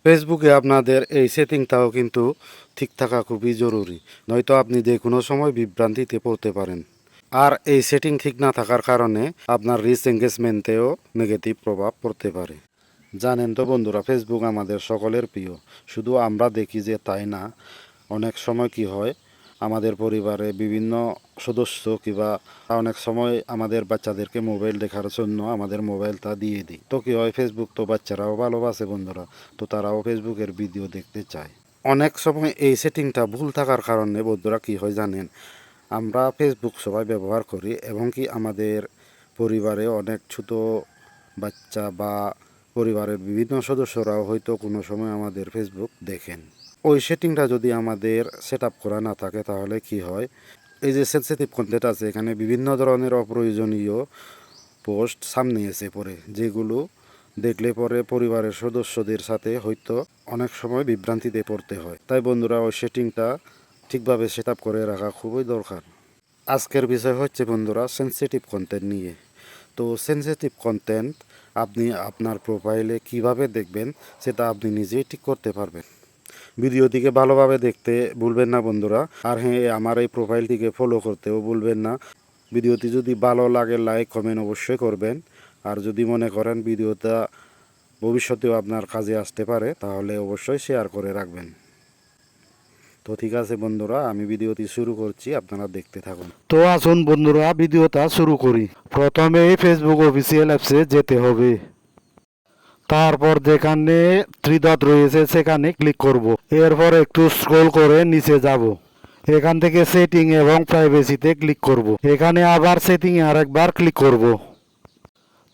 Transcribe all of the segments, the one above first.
ফেসবুকে আপনাদের এই সেটিংটাও কিন্তু ঠিক থাকা খুবই জরুরি, নয়তো আপনি যে কোনো সময় বিভ্রান্তিতে পড়তে পারেন। আর এই সেটিং ঠিক না থাকার কারণে আপনার রিচ এঙ্গেজমেন্টেও নেগেটিভ প্রভাব পড়তে পারে। জানেন তো বন্ধুরা, ফেসবুক আমাদের সকলের প্রিয়। শুধু আমরা দেখি যে তাই না, অনেক সময় কি হয়, আমাদের পরিবারে বিভিন্ন সদস্য কিংবা অনেক সময় আমাদের বাচ্চাদেরকে মোবাইল দেখার জন্য আমাদের মোবাইলটা দিয়ে দিই। তো কি হয়, ফেসবুক তো বাচ্চারাও ভালোবাসে বন্ধুরা, তো তারাও ফেসবুকের ভিডিও দেখতে চায়। অনেক সময় এই সেটিংটা ভুল থাকার কারণে বন্ধুরা কি হয় জানেন, আমরা ফেসবুক সবাই ব্যবহার করি এবং কি আমাদের পরিবারে অনেক ছোট বাচ্চা বা পরিবারের বিভিন্ন সদস্যরাও হয়তো কোনো সময় আমাদের ফেসবুক দেখেন। ওই সেটিংটা যদি আমাদের সেট আপ করা না থাকে তাহলে কি হয়, এই যে সেনসিটিভ কন্টেন্ট আছে এখানে বিভিন্ন ধরনের অপ্রয়োজনীয় পোস্ট সামনে এসে পড়ে, যেগুলো দেখলে পরে পরিবারের সদস্যদের সাথে হয়তো অনেক সময় বিভ্রান্তিতে পড়তে হয়। তাই বন্ধুরা, ওই সেটিংটা ঠিকভাবে সেট আপ করে রাখা খুবই দরকার। আজকের বিষয় হচ্ছে বন্ধুরা সেনসিটিভ কন্টেন্ট নিয়ে। তো সেনসিটিভ কন্টেন্ট আপনি আপনার প্রোফাইলে কিভাবে দেখবেন সেটা আপনি নিজেই ঠিক করতে পারবেন। ভিডিওটিকে ভালোভাবে দেখতে ভুলবেন না বন্ধুরা। আর হ্যাঁ, আমার এই প্রোফাইলটিকে ফলো করতেও ভুলবেন না। ভিডিওটি যদি ভালো লাগে লাইক কমেন্ট অবশ্যই করবেন। আর যদি মনে করেন ভিডিওটা ভবিষ্যতেও আপনার কাজে আসতে পারে তাহলে অবশ্যই শেয়ার করে রাখবেন। তো ঠিক আছে বন্ধুরা, আমি ভিডিওটি শুরু করছি, আপনারা দেখতে থাকুন। তো আসুন বন্ধুরা, ভিডিওটা শুরু করি। প্রথমে ফেসবুক অফিসিয়াল অ্যাপসে যেতে হবে। তারপর যেখানে থ্রি ডট রয়েছে সেখানে ক্লিক করব। এরপর একটু স্ক্রল করে নিচে যাব। এখান থেকে সেটিং এবং প্রাইভেসিতে ক্লিক করব। এখানে আবার সেটিং এ আরেকবার ক্লিক করব।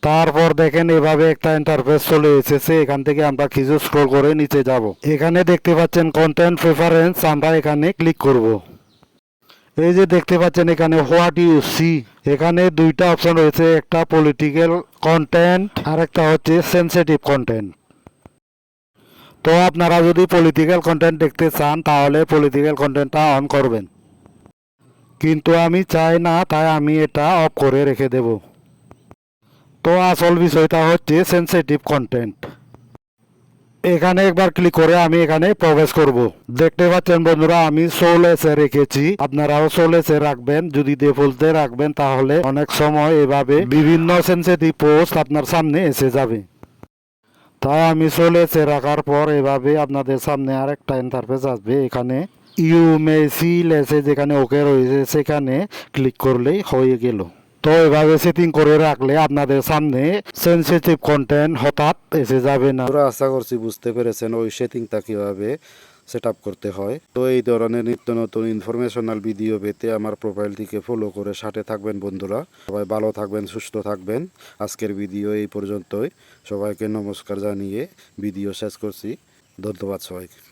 তারপর দেখেন এভাবে একটা ইন্টারফেস চলে এসেছে। এখান থেকে আমরা কিছু স্ক্রল করে নিচে যাব। এখানে দেখতে পাচ্ছেন কন্টেন্ট প্রেফারেন্স, আমরা এখানে ক্লিক করব। এই যে দেখতে পাচ্ছেন এখানে হোয়াট ইউ সি, এখানে দুইটা অপশন রয়েছে, একটা পলিটিক্যাল কন্টেন্ট আর একটা হচ্ছে সেনসিটিভ কন্টেন্ট। তো আপনারা যদি পলিটিক্যাল কন্টেন্ট দেখতে চান তাহলে পলিটিক্যাল কন্টেন্টটা অন করবেন, কিন্তু আমি চাই না, তাই আমি এটা অফ করে রেখে দেব। তো আসল বিষয়টা হচ্ছে সেনসিটিভ কন্টেন্ট। এখানে একবার ক্লিক করে আমি এখানে প্রবেশ করব। দেখতে পাচ্ছেন বন্ধুরা, আমি সোলেসে রেখেছি, আপনারাও সোলেসে রাখবেন। যদি ডিফল্টে রাখবেন তাহলে অনেক সময় এভাবে বিভিন্ন সেনসিটিভ পোস্ট আপনার সামনে এসে যাবে। তাই আমি সোলেসে রাখার পর এভাবে আপনাদের সামনে আরেকটা ইন্টারফেস আসবে। এখানে ইউ মে সি লেসে যেখানে ওকে রয়েছে সেখানে ক্লিক করলেই হয়ে গেল। তো এভাবে সেটিং করে রাখলে আপনাদের সামনে সেনসিটিভ কন্টেন্ট হঠাৎ এসে যাবে না। পুরো আশা করছি বুঝতে পেরেছেন ওই সেটিংটা কিভাবে সেট আপ করতে হয়। তো এই ধরনের নিত্য নতুন ইনফরমেশনাল ভিডিও পেতে আমার প্রোফাইলটিকে ফলো করে সাথে থাকবেন বন্ধুরা। সবাই ভালো থাকবেন, সুস্থ থাকবেন। আজকের ভিডিও এই পর্যন্তই। সবাইকে নমস্কার জানিয়ে ভিডিও শেষ করছি। ধন্যবাদ সবাইকে।